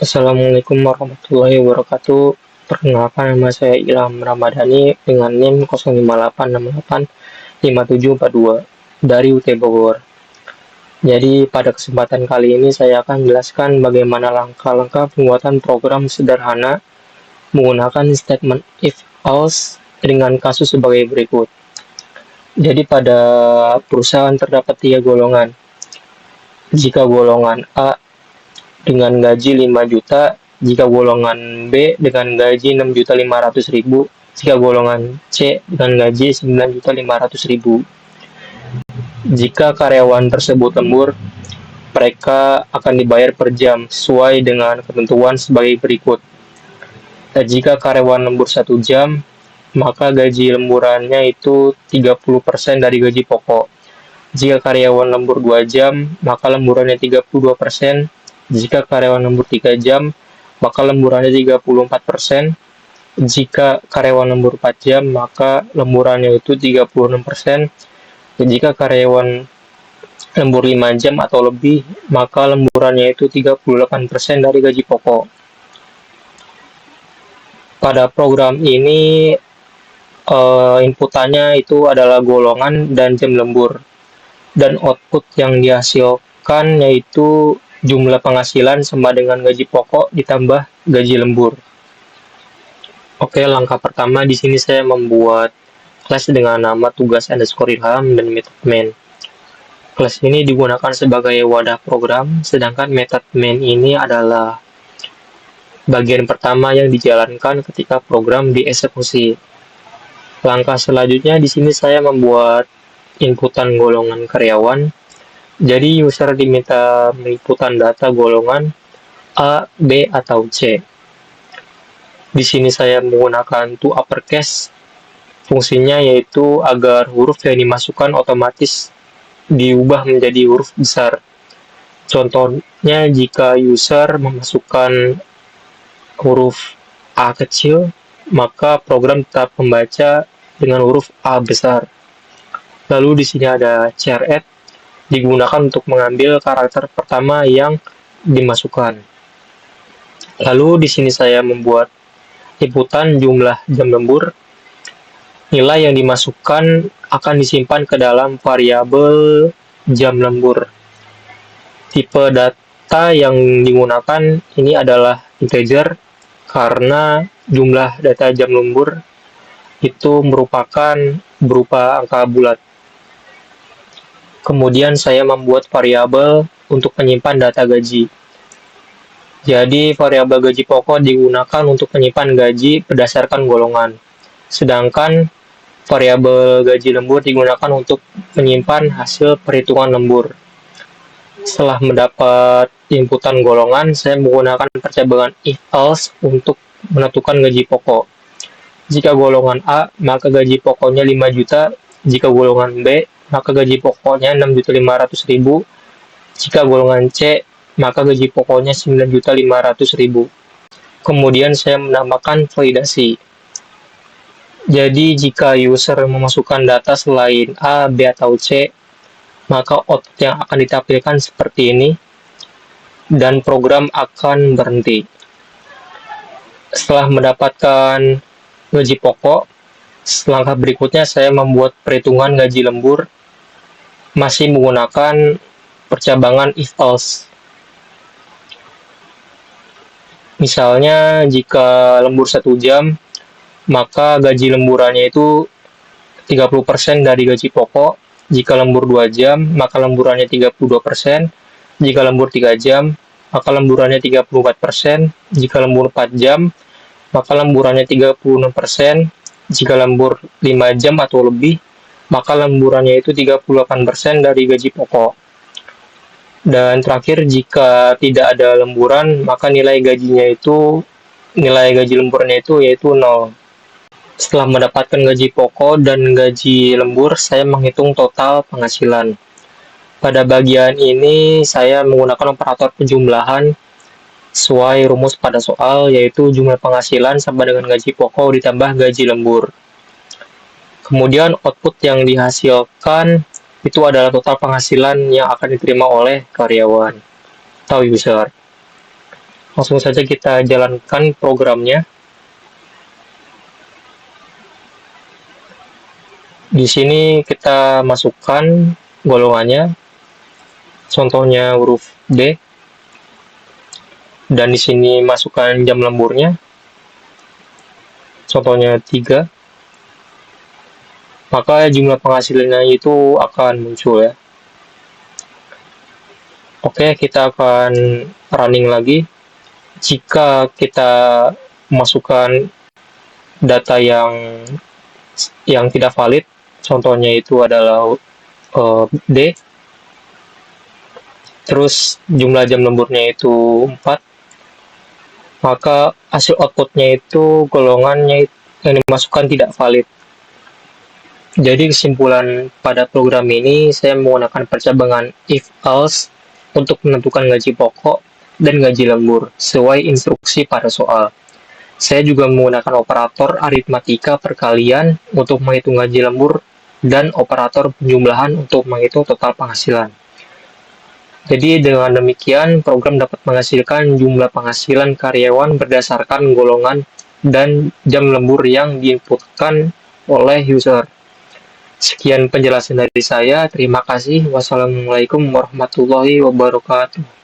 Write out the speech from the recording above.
Assalamualaikum warahmatullahi wabarakatuh. Perkenalkan, nama saya Ilham Ramadhani dengan NIM 058685742 dari UT Bogor. Jadi pada kesempatan kali ini saya akan menjelaskan bagaimana langkah-langkah pembuatan program sederhana menggunakan statement if else dengan kasus sebagai berikut. Jadi pada perusahaan terdapat tiga golongan. Jika golongan A dengan gaji 5 juta, jika golongan B dengan gaji 6.500.000, jika golongan C dengan gaji 9.500.000. Jika karyawan tersebut lembur, mereka akan dibayar per jam sesuai dengan ketentuan sebagai berikut. Dan jika karyawan lembur 1 jam, maka gaji lemburannya itu 30% dari gaji pokok. Jika karyawan lembur 2 jam, maka lemburannya 32%. Jika karyawan lembur 3 jam, maka lemburannya 34%. Jika karyawan lembur 4 jam, maka lemburannya itu 36%. Dan jika karyawan lembur 5 jam atau lebih, maka lemburannya itu 38% dari gaji pokok. Pada program ini, inputannya itu adalah golongan dan jam lembur. Dan output yang dihasilkan yaitu jumlah penghasilan sama dengan gaji pokok ditambah gaji lembur. Oke, langkah pertama di sini saya membuat kelas dengan nama tugas underscore ilham dan method main. Kelas ini digunakan sebagai wadah program, sedangkan method main ini adalah bagian pertama yang dijalankan ketika program dieksekusi. Langkah selanjutnya di sini saya membuat inputan golongan karyawan. Jadi user diminta menginputan data golongan A, B, atau C. Di sini saya menggunakan to uppercase. Fungsinya yaitu agar huruf yang dimasukkan otomatis diubah menjadi huruf besar. Contohnya jika user memasukkan huruf A kecil, maka program tetap membaca dengan huruf A besar. Lalu di sini ada char_add digunakan untuk mengambil karakter pertama yang dimasukkan. Lalu di sini saya membuat inputan jumlah jam lembur. Nilai yang dimasukkan akan disimpan ke dalam variabel jam lembur. Tipe data yang digunakan ini adalah integer karena jumlah data jam lembur itu merupakan berupa angka bulat. Kemudian saya membuat variabel untuk menyimpan data gaji. Jadi variabel gaji pokok digunakan untuk menyimpan gaji berdasarkan golongan. Sedangkan variabel gaji lembur digunakan untuk menyimpan hasil perhitungan lembur. Setelah mendapat inputan golongan, saya menggunakan percabangan if else untuk menentukan gaji pokok. Jika golongan A, maka gaji pokoknya 5 juta. Jika golongan B, maka gaji pokoknya 6.500.000. Jika golongan C, maka gaji pokoknya 9.500.000. Kemudian saya menambahkan validasi. Jadi jika user memasukkan data selain A, B, atau C, maka output yang akan ditampilkan seperti ini, dan program akan berhenti. Setelah mendapatkan gaji pokok, langkah berikutnya saya membuat perhitungan gaji lembur masih menggunakan percabangan if else. Misalnya jika lembur 1 jam, maka gaji lemburannya itu 30% dari gaji pokok. Jika lembur 2 jam, maka lemburannya 32%. Jika lembur 3 jam, maka lemburannya 34%. Jika lembur 4 jam, maka lemburannya 36%. Jika lembur 5 jam atau lebih, maka lemburannya itu 38% dari gaji pokok. Dan terakhir, jika tidak ada lemburan, maka nilai gaji lemburnya itu yaitu 0. Setelah mendapatkan gaji pokok dan gaji lembur, saya menghitung total penghasilan. Pada bagian ini, saya menggunakan operator penjumlahan sesuai rumus pada soal, yaitu jumlah penghasilan sama dengan gaji pokok ditambah gaji lembur. Kemudian output yang dihasilkan itu adalah total penghasilan yang akan diterima oleh karyawan atau user. Langsung saja kita jalankan programnya. Di sini kita masukkan golongannya, contohnya huruf D, dan di sini masukkan jam lemburnya, contohnya 3, maka jumlah penghasilannya itu akan muncul ya. Oke, kita akan running lagi. Jika kita masukkan data yang tidak valid, contohnya itu adalah D, terus jumlah jam lemburnya itu 4, maka hasil outputnya itu golongannya yang dimasukkan tidak valid. Jadi kesimpulan pada program ini, saya menggunakan percabangan if-else untuk menentukan gaji pokok dan gaji lembur sesuai instruksi pada soal. Saya juga menggunakan operator aritmatika perkalian untuk menghitung gaji lembur dan operator penjumlahan untuk menghitung total penghasilan. Jadi dengan demikian, program dapat menghasilkan jumlah penghasilan karyawan berdasarkan golongan dan jam lembur yang diinputkan oleh user. Sekian penjelasan dari saya. Terima kasih. Wassalamualaikum warahmatullahi wabarakatuh.